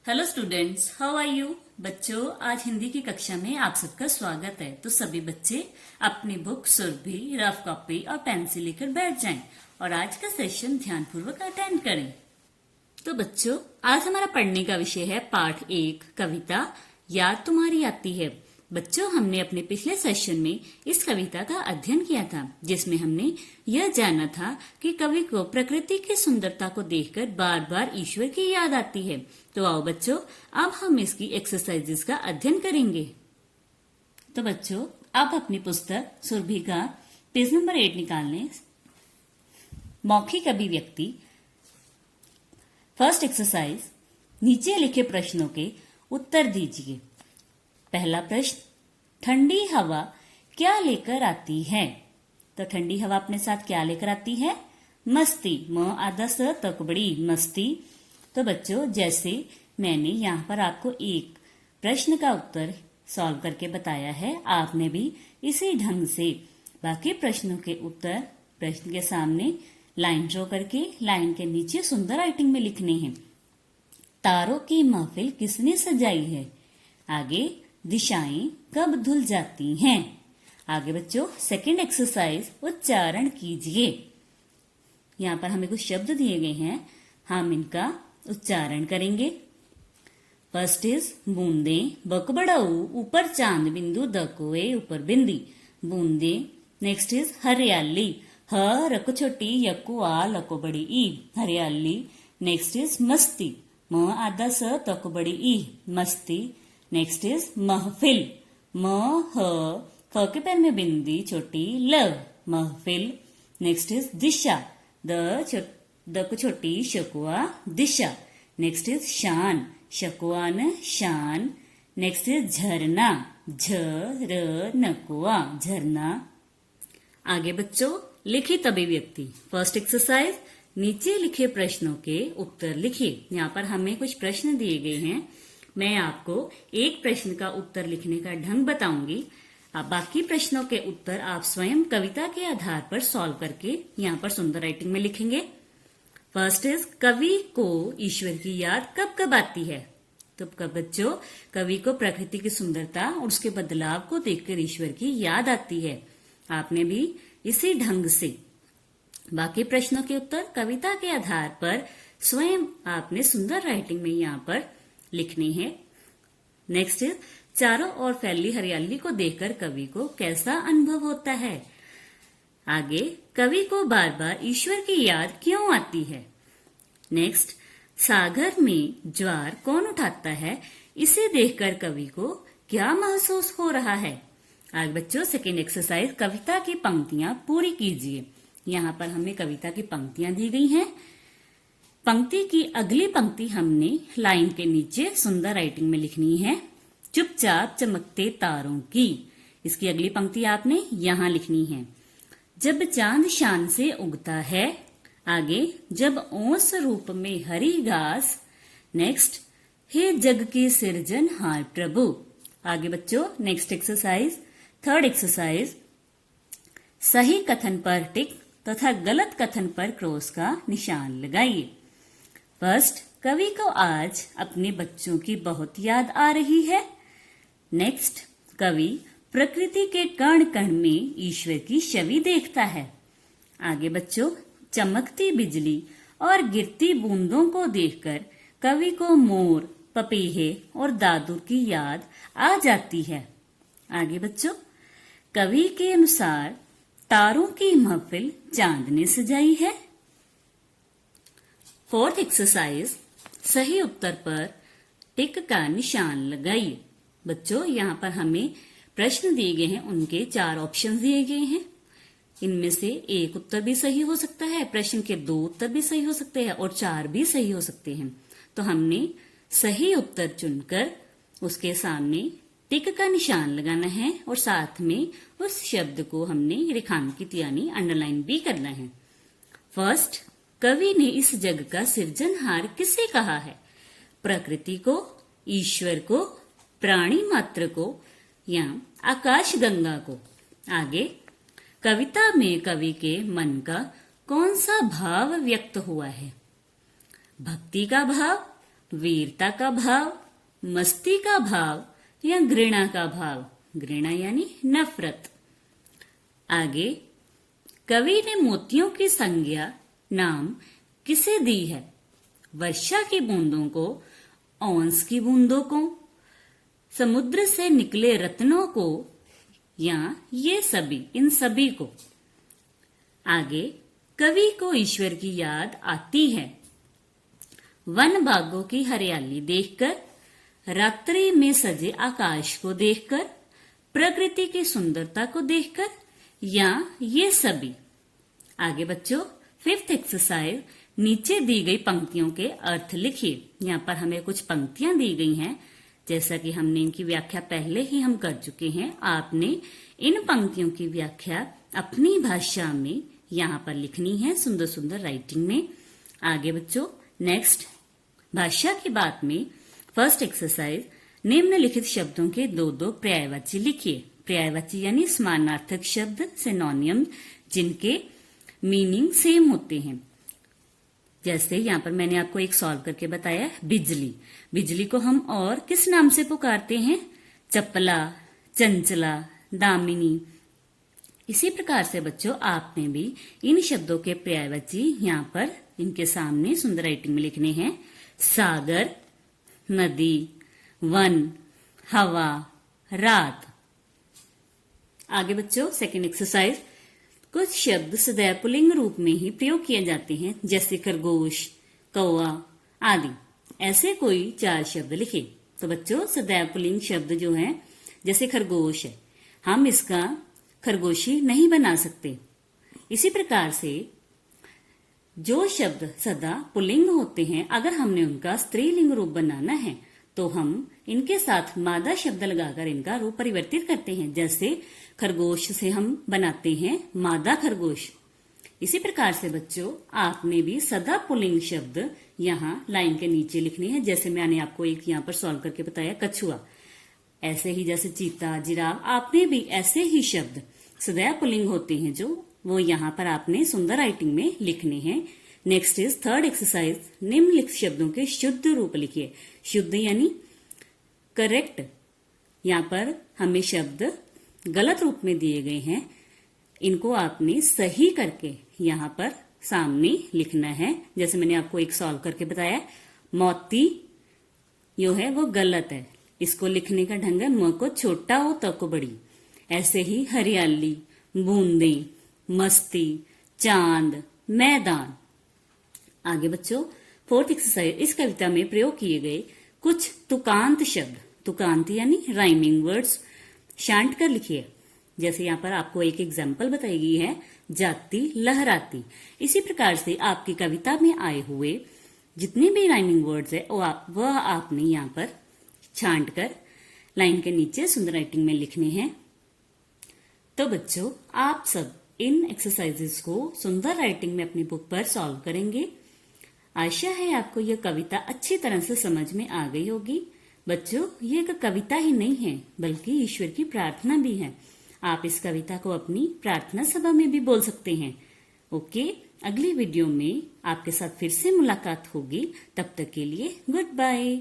Hello students, how are you. बच्चों, आज हिंदी की कक्षा में आप सबका स्वागत है। तो सभी बच्चे अपनी बुक, सुरभि, रफ कॉपी और पेंसिल लेकर बैठ जाएं और आज का सेशन ध्यानपूर्वक अटेंड करें। तो बच्चों, आज हमारा पढ़ने का विषय है पाठ 1 कविता याद तुम्हारी आती है। बच्चों, हमने अपने पिछले सेशन में इस कविता का अध्ययन किया था, जिसमें हमने यह जाना था कि कवि को प्रकृति की सुंदरता को देखकर बार बार ईश्वर की याद आती है। तो आओ बच्चों, अब हम इसकी एक्सरसाइजेस का अध्ययन करेंगे। तो बच्चों, आप अपनी पुस्तक सुरभि का पेज नंबर 8 निकाल लें। मौखिक अभिव्यक्ति। फर्स्ट एक्सरसाइज, नीचे लिखे प्रश्नों के उत्तर दीजिए। पहला प्रश्न, ठंडी हवा क्या लेकर आती है? तो ठंडी हवा अपने साथ क्या लेकर आती है? मस्ती। म आधा स तक बड़ी मस्ती। तो बच्चों, जैसे मैंने यहाँ पर आपको एक प्रश्न का उत्तर सॉल्व करके बताया है, आपने भी इसी ढंग से बाकी प्रश्नों के उत्तर प्रश्न के सामने लाइन ड्रॉ करके लाइन के नीचे सुंदर राइटिंग में लिखने हैं। तारों की महफिल किसने सजाई है? आगे, दिशाएं कब धुल जाती हैं? आगे बच्चों, सेकंड एक्सरसाइज, उच्चारण कीजिए। यहाँ पर हमें कुछ शब्द दिए गए हैं, हम इनका उच्चारण करेंगे। फर्स्ट इज बूंदे, बक बड़ाऊ, ऊपर चांद बिंदु, दकोए ऊपर बिंदी, बूंदे। नेक्स्ट इज हरियाली, ह रको छोटी, यको आ, लको बड़ी ई, हरियाली। नेक्स्ट इज मस्ती, म आधा स तको बड़ी ई, मस्ती। नेक्स्ट इज महफिल, म ह फ के पैर में बिंदी छोटी, ल, महफिल। नेक्स्ट इज दिशा, द को छोटी, शकुआ, दिशा। नेक्स्ट इज शान, शकुआ न, शान। नेक्स्ट इज झरना, झ र नकुआ, झरना। आगे बच्चों, लिखित अभिव्यक्ति। फर्स्ट एक्सरसाइज, नीचे लिखे प्रश्नों के उत्तर लिखिए। यहाँ पर हमें कुछ प्रश्न दिए गए हैं, मैं आपको एक प्रश्न का उत्तर लिखने का ढंग बताऊंगी। अब बाकी प्रश्नों के उत्तर आप स्वयं कविता के आधार पर सॉल्व करके यहाँ पर सुंदर राइटिंग में लिखेंगे। फर्स्ट इज, कवि को ईश्वर की याद कब कब आती है? तो कब बच्चों, कवि को प्रकृति की सुंदरता और उसके बदलाव को देखकर ईश्वर की याद आती है। आपने भी इसी ढंग से बाकी प्रश्नों के उत्तर कविता के आधार पर स्वयं आपने सुंदर राइटिंग में यहाँ पर लिखने हैं। नेक्स्ट इज, चारों ओर फैली हरियाली को देखकर कवि को कैसा अनुभव होता है? आगे, कवि को बार बार ईश्वर की याद क्यों आती है? नेक्स्ट, सागर में ज्वार कौन उठाता है? इसे देखकर कवि को क्या महसूस हो रहा है? आगे बच्चों, सेकेंड एक्सरसाइज, कविता की पंक्तियां पूरी कीजिए। यहाँ पर हमें कविता की पंक्तियां दी गई हैं। पंक्ति की अगली पंक्ति हमने लाइन के नीचे सुंदर राइटिंग में लिखनी है, चुपचाप चमकते तारों की। इसकी अगली पंक्ति आपने यहाँ लिखनी है, जब चांद शान से उगता है। आगे, जब ओस रूप में हरी घास। नेक्स्ट, हे जग के सिरजनहार प्रभु। आगे बच्चों, नेक्स्ट एक्सरसाइज, थर्ड एक्सरसाइज, सही कथन पर टिक तथा गलत कथन पर क्रॉस का निशान लगाइए। फर्स्ट, कवि को आज अपने बच्चों की बहुत याद आ रही है। नेक्स्ट, कवि प्रकृति के कण कण में ईश्वर की छवि देखता है। आगे बच्चों, चमकती बिजली और गिरती बूंदों को देखकर कवि को मोर, पपीहे और दादू की याद आ जाती है। आगे बच्चों, कवि के अनुसार तारों की महफिल चांद ने सजाई है। फोर्थ एक्सरसाइज, सही उत्तर पर टिक का निशान लगाइए। बच्चों, यहाँ पर हमें प्रश्न दिए गए हैं, उनके 4 ऑप्शन दिए गए हैं। इनमें से एक उत्तर भी सही हो सकता है, प्रश्न के 2 उत्तर भी सही हो सकते हैं और 4 भी सही हो सकते हैं। तो हमने सही उत्तर चुनकर उसके सामने टिक का निशान लगाना है और साथ में उस शब्द को हमने रेखांकित यानी अंडरलाइन भी करना है। फर्स्ट, कवि ने इस जग का सिरजनहार किसे कहा है? प्रकृति को, ईश्वर को, प्राणी मात्र को या आकाश गंगा को? आगे, कविता में कवि के मन का कौन सा भाव व्यक्त हुआ है? भक्ति का भाव, वीरता का भाव, मस्ती का भाव या घृणा का भाव। घृणा यानी नफरत। आगे, कवि ने मोतियों की संज्ञा नाम किसे दी है? वर्षा की बूंदों को, ओंस की बूंदों को, समुद्र से निकले रत्नों को, या ये सभी, इन सभी को। आगे, कवि को ईश्वर की याद आती है वन बागों की हरियाली देखकर, रात्रि में सजे आकाश को देखकर, प्रकृति की सुंदरता को देखकर, या ये सभी। आगे बच्चों, 5th एक्सरसाइज, नीचे दी गई पंक्तियों के अर्थ लिखिए। यहाँ पर हमें कुछ पंक्तियां दी गई हैं, जैसा कि हमने इनकी व्याख्या पहले ही हम कर चुके हैं। आपने इन पंक्तियों की व्याख्या अपनी भाषा में यहाँ पर लिखनी है, सुंदर सुंदर राइटिंग में। आगे बच्चों, नेक्स्ट, भाषा की बात में 1st एक्सरसाइज, निम्नलिखित शब्दों के 2-2 पर्यायवाची लिखिए। पर्यायवाची यानी समानार्थक शब्द, सिनोनियम, जिनके मीनिंग सेम होते हैं। जैसे यहाँ पर मैंने आपको एक सॉल्व करके बताया, बिजली। बिजली को हम और किस नाम से पुकारते हैं? चपला, चंचला, दामिनी। इसी प्रकार से बच्चों, आपने भी इन शब्दों के पर्यायवाची यहाँ पर इनके सामने सुंदर राइटिंग में लिखने हैं। सागर, नदी, वन, हवा, रात। आगे बच्चों, 2nd एक्सरसाइज, कुछ शब्द सदैव पुल्लिंग रूप में ही प्रयोग किए जाते हैं, जैसे खरगोश, कौवा आदि। ऐसे कोई 4 शब्द लिखे। तो बच्चों, सदैव पुल्लिंग शब्द जो है, जैसे खरगोश है, हम इसका खरगोशी नहीं बना सकते। इसी प्रकार से जो शब्द सदा पुल्लिंग होते हैं, अगर हमने उनका स्त्रीलिंग रूप बनाना है तो हम इनके साथ मादा शब्द लगाकर इनका रूप परिवर्तित करते हैं। जैसे खरगोश से हम बनाते हैं मादा खरगोश। इसी प्रकार से बच्चों, आपने भी सदा पुल्लिंग शब्द यहाँ लाइन के नीचे लिखने हैं। जैसे मैंने आपको एक यहाँ पर सॉल्व करके बताया, कछुआ। ऐसे ही जैसे चीता, जिराफ, आपने भी ऐसे ही शब्द सदैव पुल्लिंग होते हैं जो वो यहाँ पर आपने सुंदर राइटिंग में लिखने हैं। नेक्स्ट इज 3rd एक्सरसाइज, निम्नलिखित शब्दों के शुद्ध रूप लिखिए। शुद्ध यानी करेक्ट। यहाँ पर हमें शब्द गलत रूप में दिए गए हैं, इनको आपने सही करके यहाँ पर सामने लिखना है। जैसे मैंने आपको एक सॉल्व करके बताया, मोती जो है वो गलत है, इसको लिखने का ढंग है म को छोटा हो त को बड़ी। ऐसे ही हरियाली, बूंदे, मस्ती, चांद, मैदान। आगे बच्चों, 4th एक्सरसाइज, इस कविता में प्रयोग किए गए कुछ तुकांत शब्द, तुकांत यानी राइमिंग वर्ड्स, शांत कर लिखिए। जैसे यहाँ पर आपको एक एग्जाम्पल बताई गई है, जाती, लहराती। इसी प्रकार से आपकी कविता में आए हुए जितने भी राइमिंग वर्ड्स है वह आपने यहाँ पर छांट कर लाइन के नीचे सुंदर राइटिंग में लिखने हैं। तो बच्चों, आप सब इन एक्सरसाइजेस को सुंदर राइटिंग में अपनी बुक पर सॉल्व करेंगे। आशा है आपको यह कविता अच्छी तरह से समझ में आ गई होगी। बच्चों, ये एक कविता ही नहीं है बल्कि ईश्वर की प्रार्थना भी है। आप इस कविता को अपनी प्रार्थना सभा में भी बोल सकते हैं। ओके, अगली वीडियो में आपके साथ फिर से मुलाकात होगी। तब तक के लिए गुड बाय।